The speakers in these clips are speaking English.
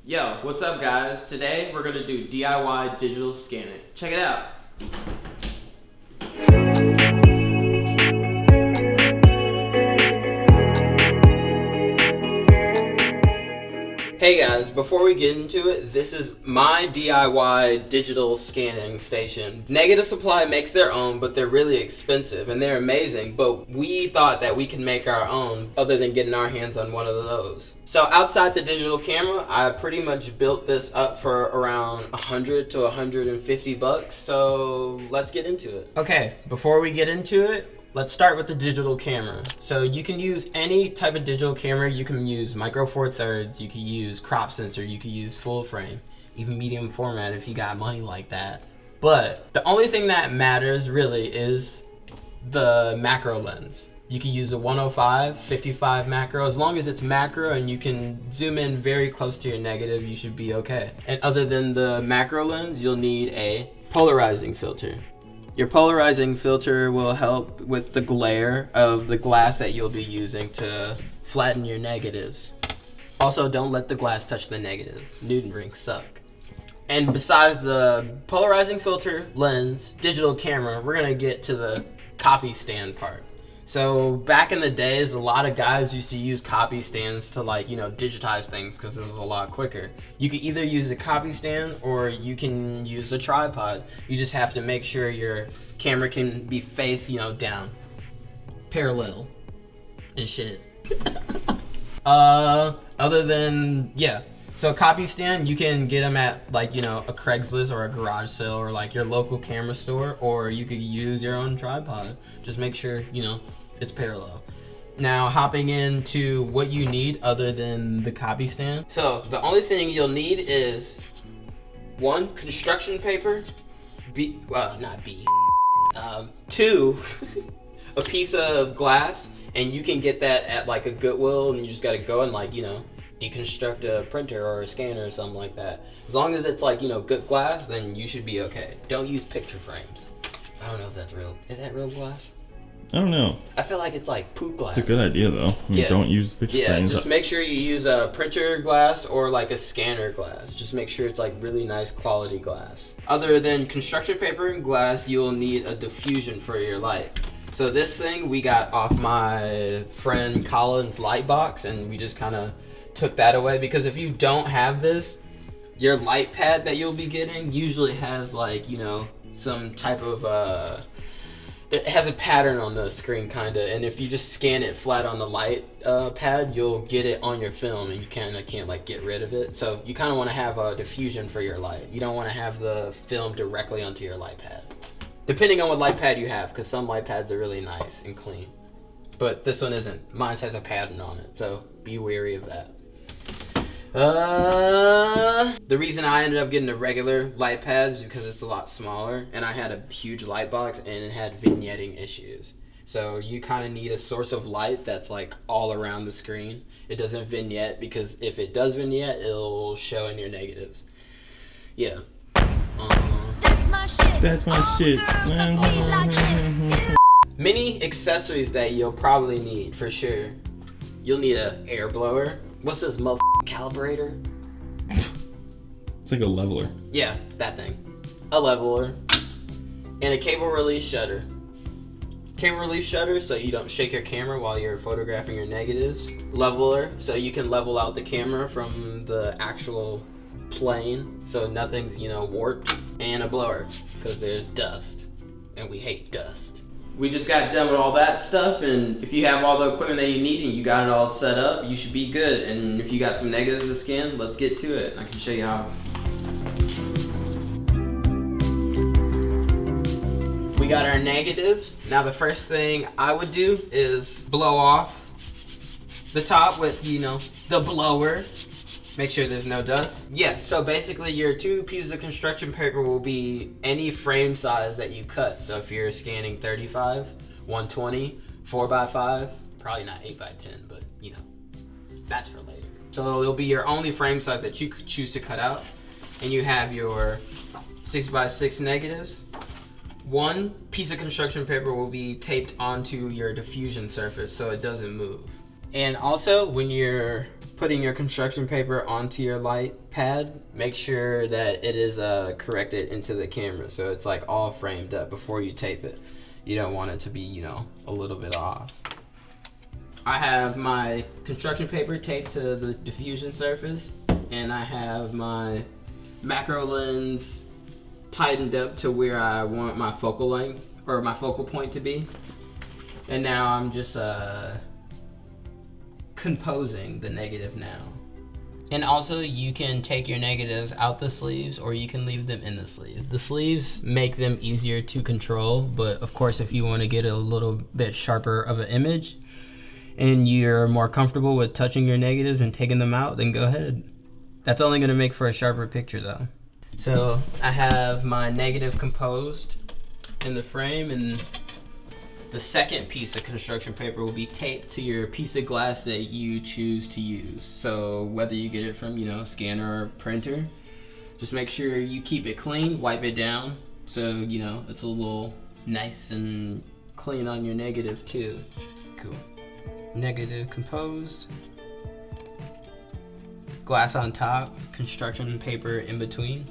Yo, what's up guys? Today we're gonna do DIY digital scanning. Check it out. Hey guys, before we get into it, this is my DIY digital scanning station. Negative Supply makes their own, but they're really expensive and they're amazing, but we thought that we could make our own other than getting our hands on one of those. So outside the digital camera, I pretty much built this up for around 100 to 150 bucks. So let's get into it. Okay, before we get into it, let's start with the digital camera. So you can use any type of digital camera. You can use micro four thirds, you can use crop sensor, you can use full frame, even medium format if you got money like that. But the only thing that matters really is the macro lens. You can use a 105, 55 macro. As long as it's macro and you can zoom in very close to your negative, you should be okay. And other than the macro lens, you'll need a polarizing filter. Your polarizing filter will help with the glare of the glass that you'll be using to flatten your negatives. Also, don't let the glass touch the negatives. Newton rings suck. And besides the polarizing filter, lens, digital camera, we're gonna get to the copy stand part. So back in the days, a lot of guys used to use copy stands to digitize things because it was a lot quicker. You could either use a copy stand or you can use a tripod. You just have to make sure your camera can be face, down, parallel and shit. Other than, so a copy stand, you can get them at a Craigslist or a garage sale or your local camera store, or you could use your own tripod. Just make sure, it's parallel. Now hopping into what you need other than the copy stand. So the only thing you'll need is one, construction paper, two, a piece of glass, and you can get that at a Goodwill, and you just gotta go and deconstruct a printer or a scanner or something like that. As long as it's good glass, then you should be okay. Don't use picture frames. I don't know if that's real. Is that real glass? I don't know. I feel like it's poop glass. It's a good idea though. Don't use picture frames. Just make sure you use a printer glass or a scanner glass. Just make sure it's really nice quality glass. Other than construction paper and glass, you'll need a diffusion for your light. So this thing we got off my friend Colin's light box, and we just kind of took that away because if you don't have this, your light pad that you'll be getting usually has some type of it has a pattern on the screen kinda, and if you just scan it flat on the light pad, you'll get it on your film and you can't get rid of it. So you kinda wanna have a diffusion for your light. You don't wanna have the film directly onto your light pad. Depending on what light pad you have, because some light pads are really nice and clean. But this one isn't. Mine has a pattern on it, so be wary of that. The reason I ended up getting a regular light pad is because it's a lot smaller, and I had a huge light box and it had vignetting issues. So you kind of need a source of light that's all around the screen. It doesn't vignette, because if it does vignette, it'll show in your negatives. Yeah. That's my shit. Many accessories that you'll probably need for sure. You'll need an air blower. What's this calibrator? It's like a leveler. Yeah, that thing. A leveler. And a cable release shutter. Cable release shutter so you don't shake your camera while you're photographing your negatives. Leveler so you can level out the camera from the actual plane so nothing's warped. And a blower because there's dust and we hate dust. We just got done with all that stuff, and if you have all the equipment that you need and you got it all set up, you should be good. And if you got some negatives to scan, let's get to it. I can show you how. We got our negatives. Now the first thing I would do is blow off the top with, the blower. Make sure there's no dust. Yeah, so basically your two pieces of construction paper will be any frame size that you cut. So if you're scanning 35, 120, 4x5, probably not 8x10, but that's for later. So it'll be your only frame size that you could choose to cut out. And you have your 6x6 negatives. One piece of construction paper will be taped onto your diffusion surface so it doesn't move. And also when you're putting your construction paper onto your light pad, make sure that it is corrected into the camera, so it's like all framed up before you tape it. You don't want it to be, you know, a little bit off. I have my construction paper taped to the diffusion surface, and I have my macro lens tightened up to where I want my focal length or my focal point to be. And now I'm just composing the negative now. And also you can take your negatives out the sleeves or you can leave them in the sleeves. The sleeves make them easier to control, but of course if you want to get a little bit sharper of an image and you're more comfortable with touching your negatives and taking them out, then go ahead. That's only going to make for a sharper picture though. So I have my negative composed in the frame, and the second piece of construction paper will be taped to your piece of glass that you choose to use. So whether you get it from, you know, scanner or printer, just make sure you keep it clean, wipe it down, so, you know, it's a little nice and clean on your negative too. Cool. Negative composed. Glass on top, construction paper in between.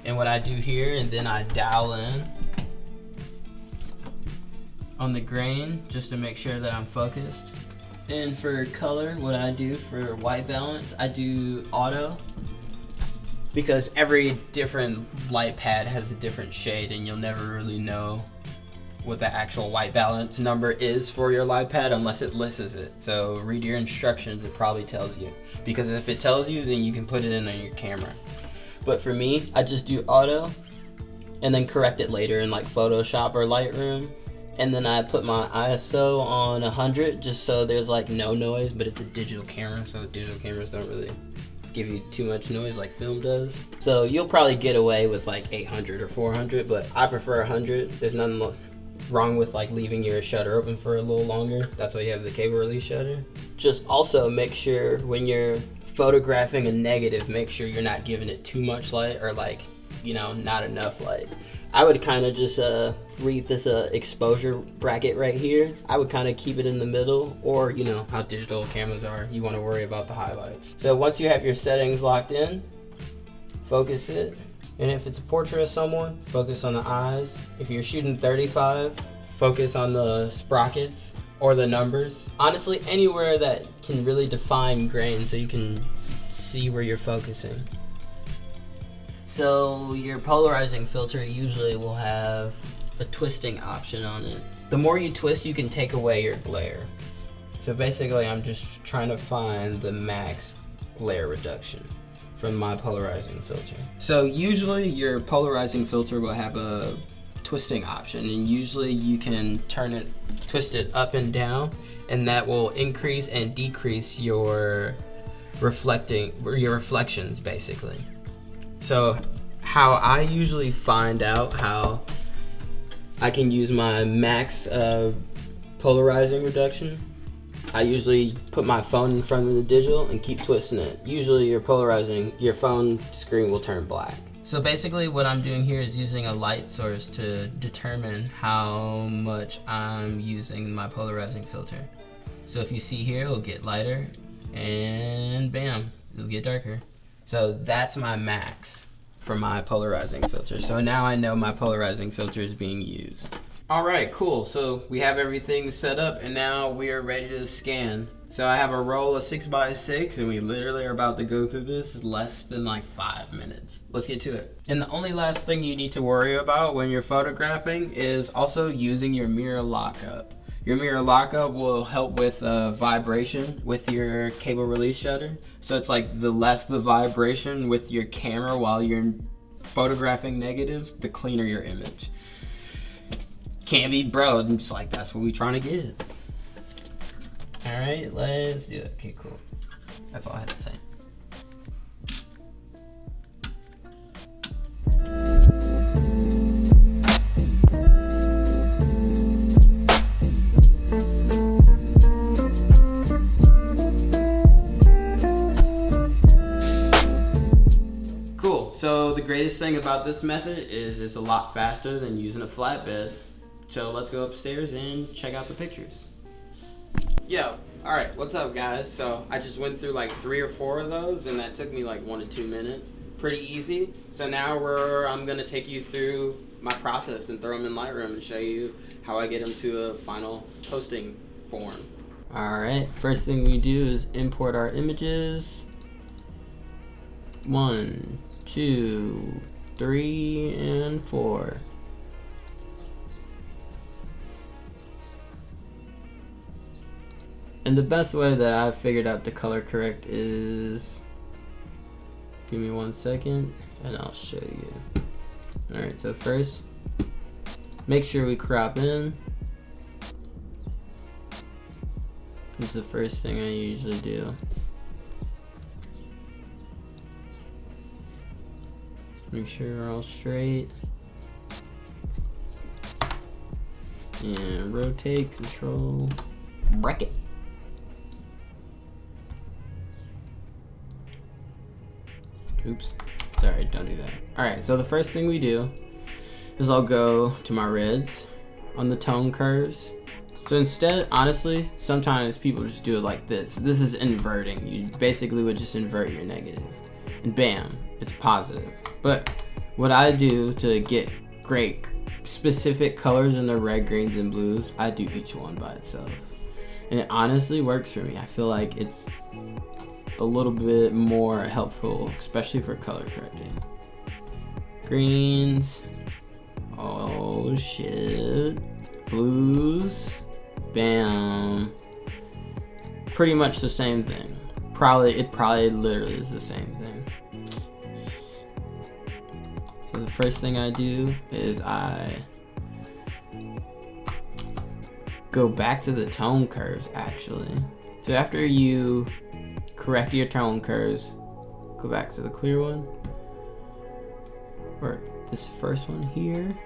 And what I do here, and then I dial in on the grain just to make sure that I'm focused. And for color, what I do for white balance, I do auto, because every different light pad has a different shade and you'll never really know what the actual white balance number is for your light pad unless it lists it. So read your instructions, it probably tells you, because if it tells you, then you can put it in on your camera. But for me, I just do auto and then correct it later in like Photoshop or Lightroom. And then I put my ISO on 100 just so there's like no noise, but it's a digital camera, so digital cameras don't really give you too much noise like film does. So you'll probably get away with like 800 or 400, but I prefer 100. There's nothing wrong with like leaving your shutter open for a little longer. That's why you have the cable release shutter. Just also make sure when you're photographing a negative, make sure you're not giving it too much light or like, you know, not enough light. I would kind of just read this exposure bracket right here. I would kind of keep it in the middle, or you know how digital cameras are, you want to worry about the highlights. So once you have your settings locked in, focus it. And if it's a portrait of someone, focus on the eyes. If you're shooting 35, focus on the sprockets or the numbers. Honestly, anywhere that can really define grain so you can see where you're focusing. So your polarizing filter usually will have a twisting option on it. The more you twist, you can take away your glare. So basically, I'm just trying to find the max glare reduction from my polarizing filter. So usually your polarizing filter will have a twisting option, and usually you can twist it up and down, and that will increase and decrease your reflections basically. So how I usually find out how I can use my max polarizing reduction, I usually put my phone in front of the digital and keep twisting it. Usually your phone screen will turn black. So basically what I'm doing here is using a light source to determine how much I'm using my polarizing filter. So if you see here, it'll get lighter, and bam, it'll get darker. So that's my max for my polarizing filter. So now I know my polarizing filter is being used. All right, cool. So we have everything set up, and now we are ready to scan. So I have a roll of 6x6, and we literally are about to go through this in less than like 5 minutes. Let's get to it. And the only last thing you need to worry about when you're photographing is also using your mirror lockup. Your mirror lockup will help with vibration with your cable release shutter. So it's like the less the vibration with your camera while you're photographing negatives, the cleaner your image. Can't be bro, I'm just like, that's what we trying to get. All right, let's do it. Okay, cool. That's all I had to say. Cool, so the greatest thing about this method is it's a lot faster than using a flatbed. So let's go upstairs and check out the pictures. Yo, Alright, what's up guys? So I just went through like 3 or 4 of those and that took me like 1 to 2 minutes. Pretty easy. So now I'm going to take you through my process and throw them in Lightroom and show you how I get them to a final posting form. Alright, first thing we do is import our images. 1, 2, 3, and 4. And the best way that I've figured out to color correct is, give me 1 second and I'll show you. Alright, so first, make sure we crop in. This is the first thing I usually do. Make sure we're all straight. And rotate, control, bracket. Oops, sorry, don't do that. Alright, so the first thing we do is I'll go to my reds on the tone curves. So instead, honestly, sometimes people just do it like this. This is inverting. You basically would just invert your negative. And bam, it's positive. But what I do to get great specific colors in the red, greens, and blues, I do each one by itself. And it honestly works for me. I feel like it's a little bit more helpful, especially for color correcting. Greens, oh shit, blues, bam, pretty much the same thing. It probably literally is the same thing. So the first thing I do is I go back to the tone curves actually. So after you correct your tone curves, go back to the clear one, or this first one here,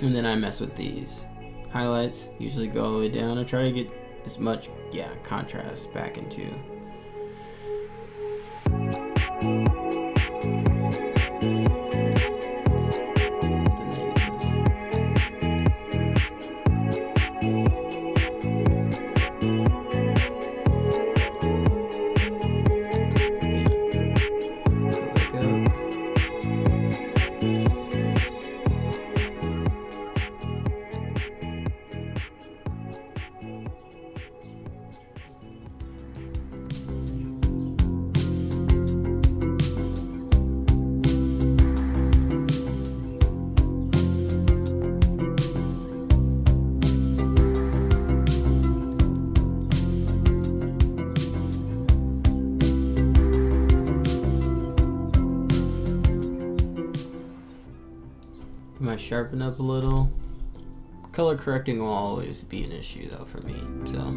and then I mess with these highlights. Usually go all the way down and try to get as much contrast back into. Might sharpen up a little. Color correcting will always be an issue though for me, so.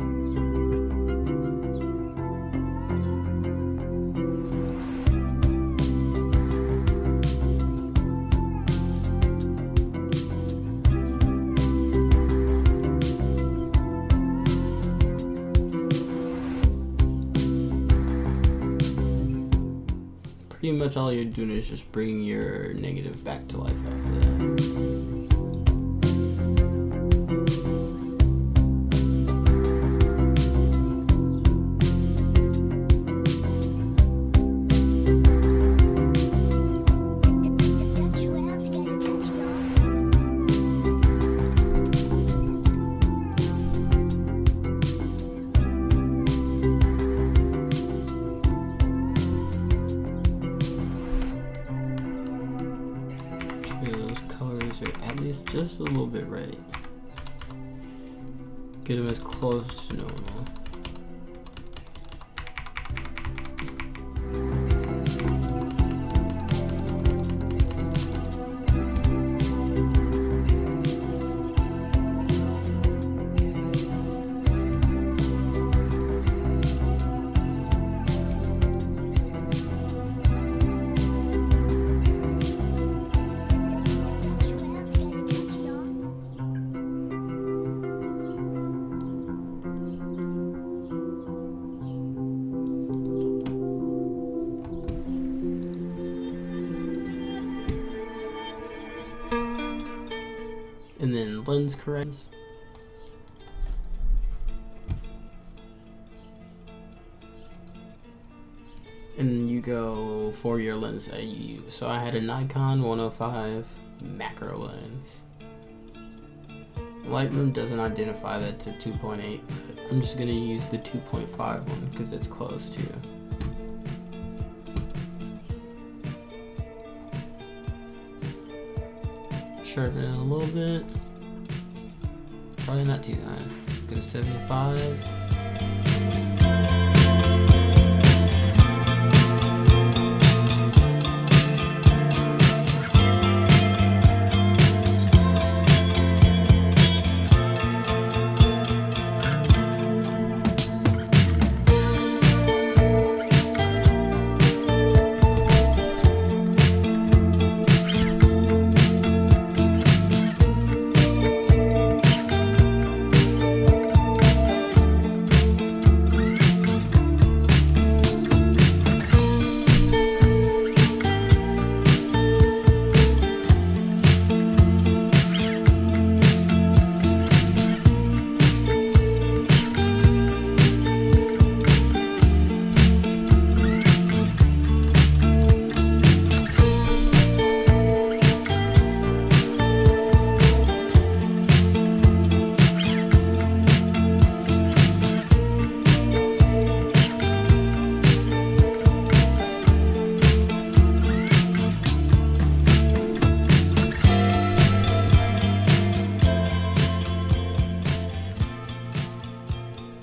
Pretty much all you're doing is just bringing your negative back to life after that. Those colors are at least just a little bit right. Get them as close to normal. And then lens corrects. and you go for your lens that you use. So I had a Nikon 105 macro lens. Lightroom doesn't identify that it's a 2.8, but I'm just gonna use the 2.5 one because it's close to. Sharpen it a little bit. Probably not too high. Go to 75.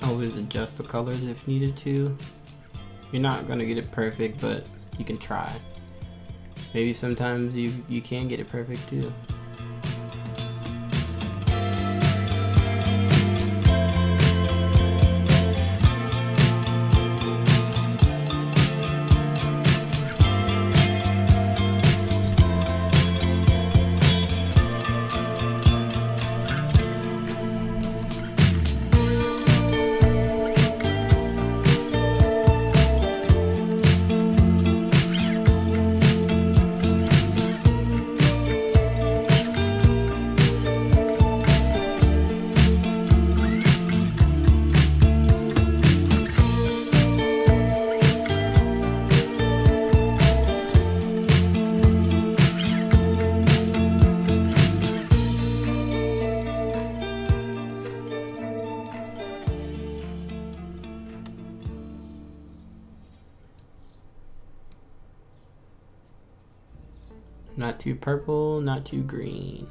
Always adjust the colors if needed to. You're not gonna get it perfect, but you can try. Maybe sometimes you can get it perfect too. Not too purple, not too green.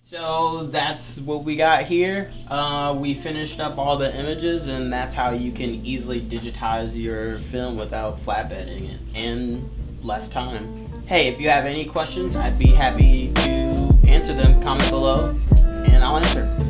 So that's what we got here. We finished up all the images, and that's how you can easily digitize your film without flatbedding it and less time. Hey, if you have any questions, I'd be happy to answer them. Comment below and I'll answer.